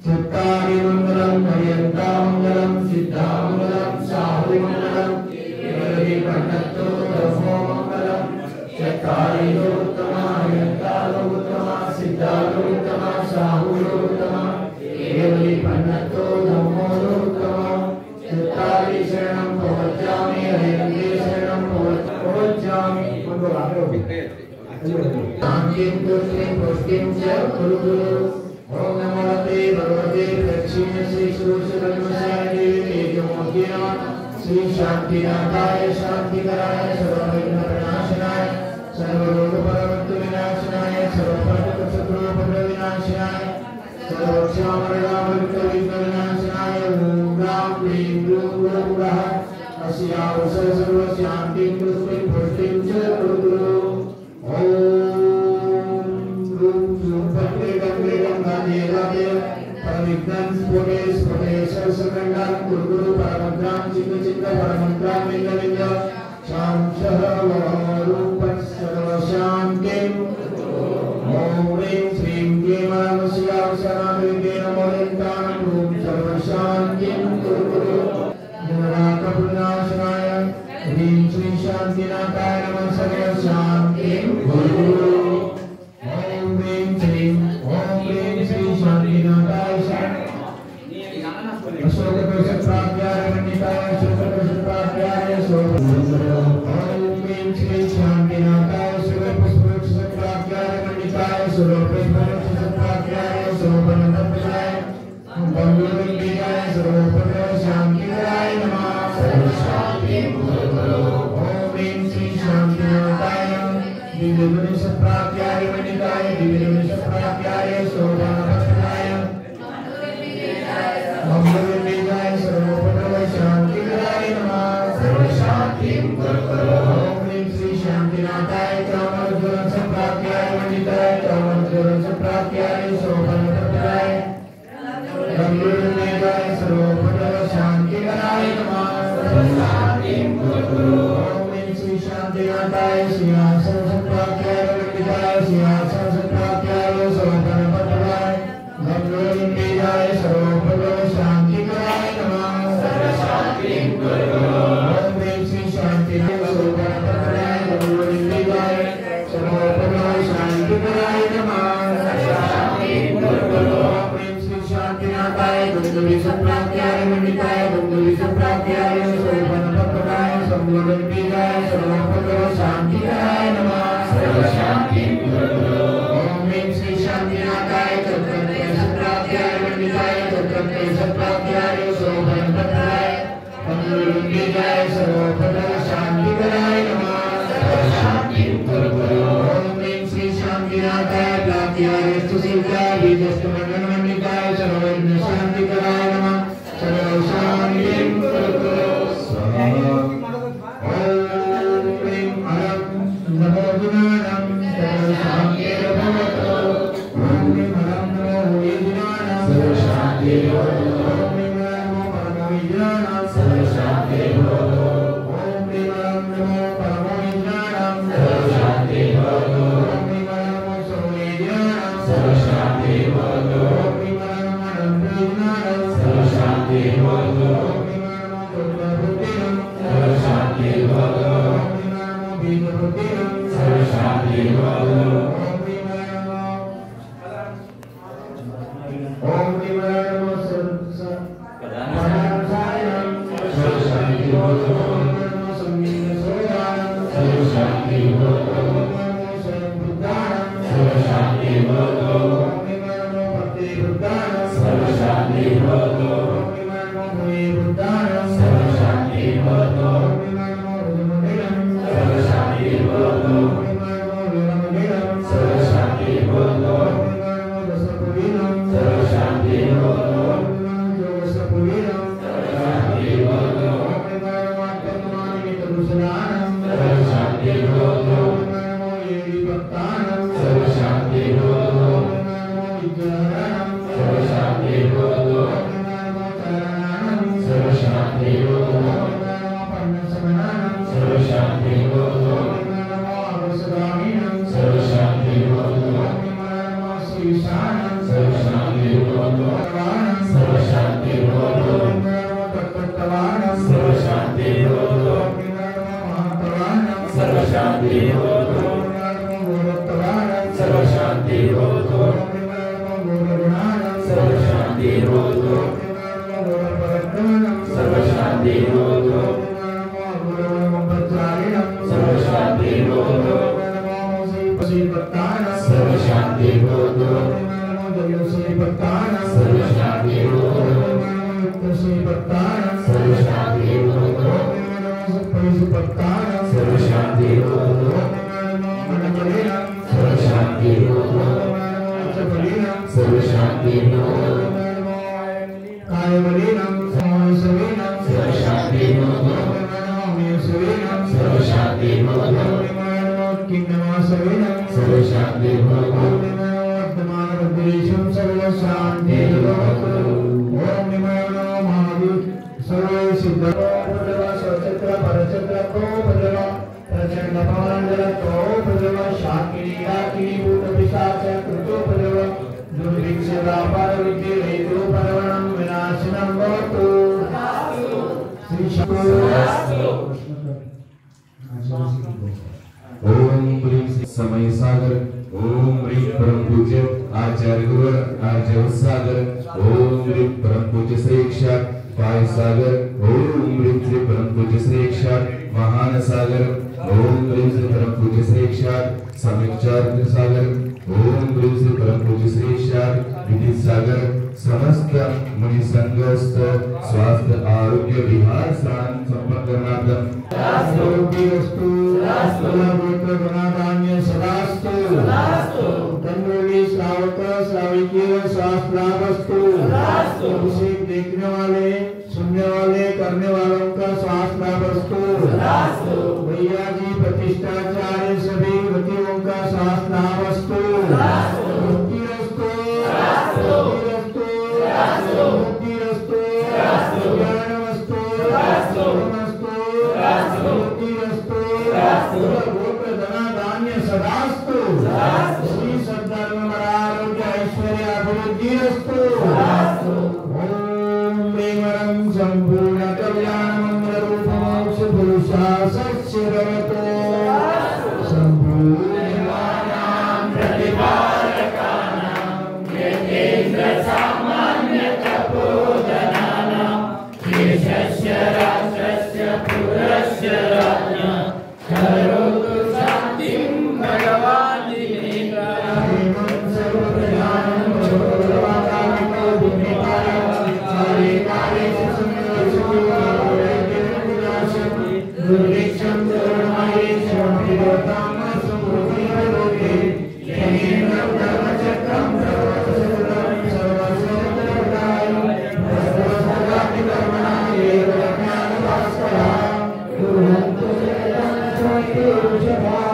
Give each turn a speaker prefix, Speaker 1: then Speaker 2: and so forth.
Speaker 1: चत्तारि मंगलम पर्यंता मंगलम सिद्धा मंगलम साहु मंगलम केवली पंडितो धर्मो मंगलम चत्तारि उत्तमा पर्यंता उत्तमा सिद्धा उत्तमा साहु उत्तमा केवली पंडितो धर्मो उत्तमा चत्तारि शरणं प्रवक्ष्यामि हरिं शरणं प्रवक्ष्यामि शांतिं तुष्टिं पुष्टिं च कुरु गुरु ओम नमो भगवते लक्ष्मी श्री सुरसुरन्वसाय देवी तेजोमूर्तिना श्री शांतिनाथाय शांतिकराय सर्वविघ्नप्रणाशनाय सर्वरोगपरमत्व विनाशनाय सर्वपातकशत्रुपद्रविनाशनाय सर्वक्षामरणामृतविघ्नविनाशनाय ओम राम क्लीं ग्लूं गुरुः अस्यावसर सर्वशान्तिं तुष्टिं पुष्टिं च कुरु गुरु ओम रूप सुपत्रे गंगे गंगाधे राधे परमिग्नं स्फुटे स्फुटे सरसकंडं गुरु परमग्राम चित्त चित्त परमग्राम लिंग लिंग शांशः रूपं सर्वशान्तिं ओम ह्रीं श्रीं क्लीं नमस्यावसरामृते नमो लिंगानं रूप सर्वशान्तिं गुरु जनराकपुनाशनाय ह्रीं श्री शान्तिनाथाय नमः सर्वशान्तिं गुरु सर्वशांति
Speaker 2: भवतु सर्वशान्ति भवतु सर्वशान्ति भवतु सर्वशान्ति भवतु सर्वशान्ति भवतु सर्वशान्ति भवतु सर्वशान्ति भवतु सर्वशान्ति भवतु सर्वशान्ति भवतु कायवलीनं समसवेनं सर्वशान्ति भवतु सर्वशान्ति भवतु किन्नवासवेनं सर्वशान्ति भवतु वर्तमानदेशं सर्वशान्ति भवतु ओम नमो महावीर सर्वे सिद्धो भगवा सचक्र परचक्र को भगवा प्रचंड पवनजल को भगवा शाकिनी राकिनी भूत पिशाच कृतो भगवा दुर्भिक्ष व्यापार विद्ये हेतु परवणं विनाशनं भवतु श्री
Speaker 3: ओम ह्रीं समय सागर ओम ह्रीं परम पूज्य आचार्य गुरु आचार्य सागर ओम ह्रीं परम पूज्य श्री साक्षात पाय सागर ओम ह्रीं श्री परम पूज्य श्री साक्षात महान सागर ओम ह्रीं श्री परम पूज्य श्री साक्षात समीक्षार सागर ओम ह्रीं श्री परम पूज्य श्री साक्षात विधि सागर समस्त मुनि संगस्त स्वास्थ्य आरोग्य विहार स्नान संपन्नार्थम
Speaker 1: आरोग्यस्तु सर्वत्र गुणाधान्य सदास्तु तन्वी श्रावक श्राविकीय शास्त्रावस्तु उसे देखने वाले सुनने वाले करने वालों का शास्त्रावस्तु भैया जी प्रतिष्ठाचार्य सभी गतियों का शास्त्रावस्तु श्री सद्धर्म आरोग्य ऐश्वर्य अभिवृद्धिरस्तु ओम प्रेमरं संपूर्ण कल्याण मंगल रूप मोक्ष पुरुषा सच्चिरवतो संपूर्णमानां प्रतिपालकानां यतेन्द्र सामान्य तपोधनानां देशस्य राष्ट्रस्य पुरस्य राज्ञः करोतु शान्तिं भगवान्
Speaker 2: Jai